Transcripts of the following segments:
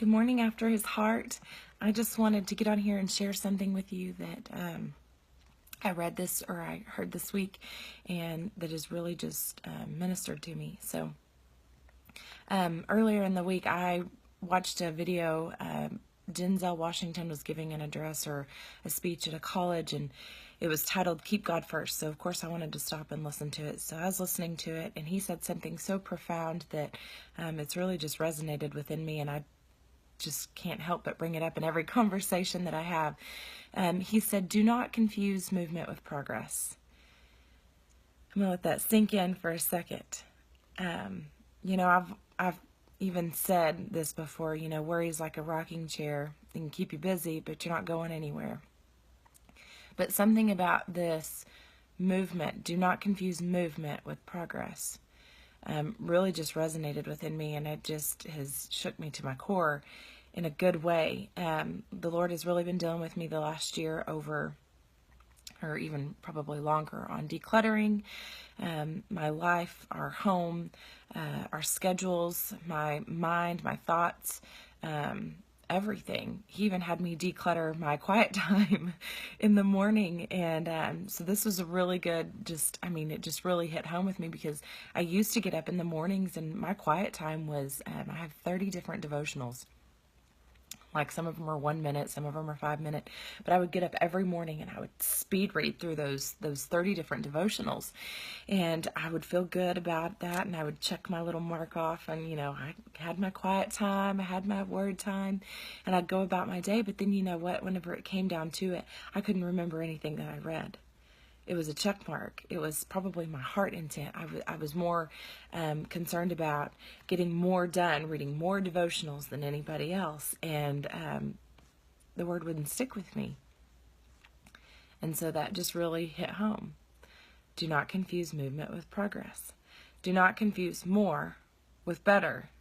Good morning, After His Heart. I just wanted to get on here and share something with you that I read this or I heard this week, and that has really just ministered to me. So earlier in the week, I watched a video. Denzel Washington was giving an address or a speech at a college, and it was titled "Keep God First." So of course I wanted to stop and listen to it. So I was listening to it, and he said something so profound that it's really just resonated within me, and I just can't help but bring it up in every conversation that I have. He said, "Do not confuse movement with progress." I'm gonna let that sink in for a second. I've even said this before. Worry's like a rocking chair. It can keep you busy, but you're not going anywhere. But something about this movement, do not confuse movement with progress, really just resonated within me, and it just has shook me to my core in a good way. The Lord has really been dealing with me the last year over, or even probably longer, on decluttering my life, our home, our schedules, my mind, my thoughts, everything. He even had me declutter my quiet time in the morning. And so this was a really good, it just really hit home with me, because I used to get up in the mornings and my quiet time was, I have 30 different devotionals. Like, some of them are 1 minute, some of them are 5 minute, but I would get up every morning and I would speed read through those 30 different devotionals, and I would feel good about that, and I would check my little mark off, and I had my quiet time, I had my word time, and I'd go about my day. But then whenever it came down to it, I couldn't remember anything that I read. It was a check mark. It was probably my heart intent. I was more concerned about getting more done, reading more devotionals than anybody else, and the word wouldn't stick with me. And so that just really hit home. Do not confuse movement with progress. Do not confuse more with better.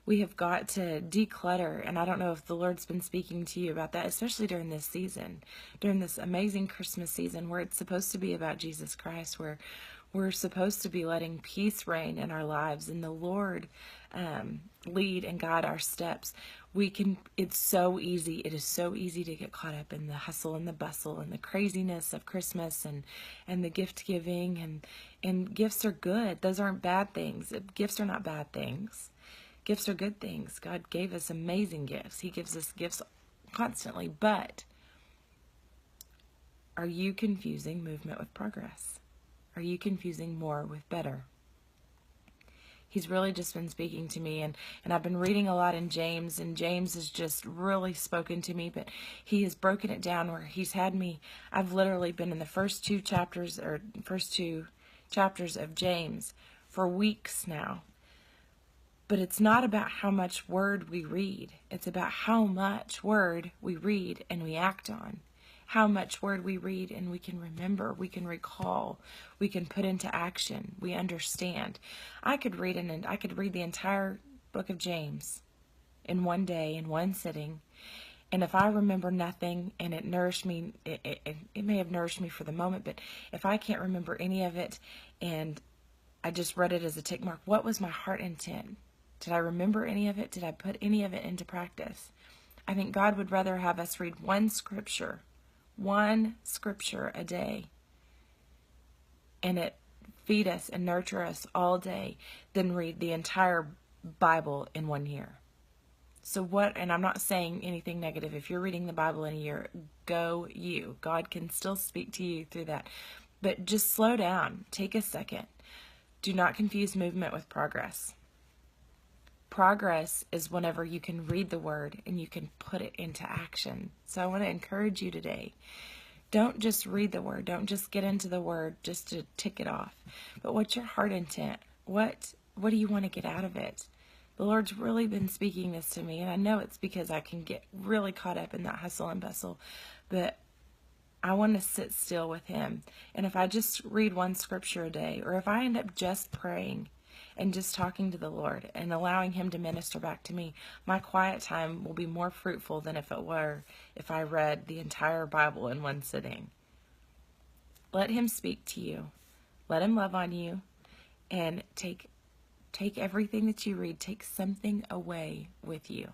We have got to declutter, and I don't know if the Lord's been speaking to you about that, especially during this season, during this amazing Christmas season where it's supposed to be about Jesus Christ, where we're supposed to be letting peace reign in our lives and the Lord lead and guide our steps. It's so easy. It is so easy to get caught up in the hustle and the bustle and the craziness of Christmas and the gift giving, and gifts are good. Those aren't bad things. Gifts are not bad things. Gifts are good things. God gave us amazing gifts. He gives us gifts constantly. But are you confusing movement with progress? Are you confusing more with better? He's really just been speaking to me, and I've been reading a lot in James, and James has just really spoken to me, but he has broken it down where he's had me. I've literally been in the first two chapters of James for weeks now. But it's not about how much word we read. It's about how much word we read and we act on. How much word we read and we can remember, we can recall, we can put into action, we understand. I could read the entire book of James in one day, in one sitting, and if I remember nothing and it nourished me, it may have nourished me for the moment, but if I can't remember any of it and I just read it as a tick mark, what was my heart intent? Did I remember any of it? Did I put any of it into practice? I think God would rather have us read one scripture a day, and it feed us and nurture us all day, than read the entire Bible in 1 year. So and I'm not saying anything negative. If you're reading the Bible in a year, go you. God can still speak to you through that. But just slow down. Take a second. Do not confuse movement with progress. Progress is whenever you can read the word and you can put it into action. So I want to encourage you today. Don't just read the word. Don't just get into the word just to tick it off. But what's your heart intent? What do you want to get out of it? The Lord's really been speaking this to me, and I know it's because I can get really caught up in that hustle and bustle. But I want to sit still with Him. And if I just read one scripture a day, or if I end up just praying and just talking to the Lord and allowing Him to minister back to me, my quiet time will be more fruitful than if I read the entire Bible in one sitting. Let Him speak to you. Let Him love on you, and take everything that you read, take something away with you,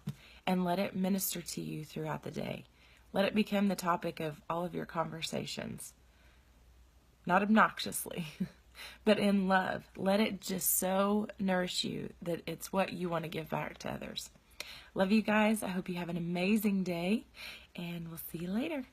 and let it minister to you throughout the day. Let it become the topic of all of your conversations. Not obnoxiously, but in love. Let it just so nourish you that it's what you want to give back to others. Love you guys. I hope you have an amazing day, and we'll see you later.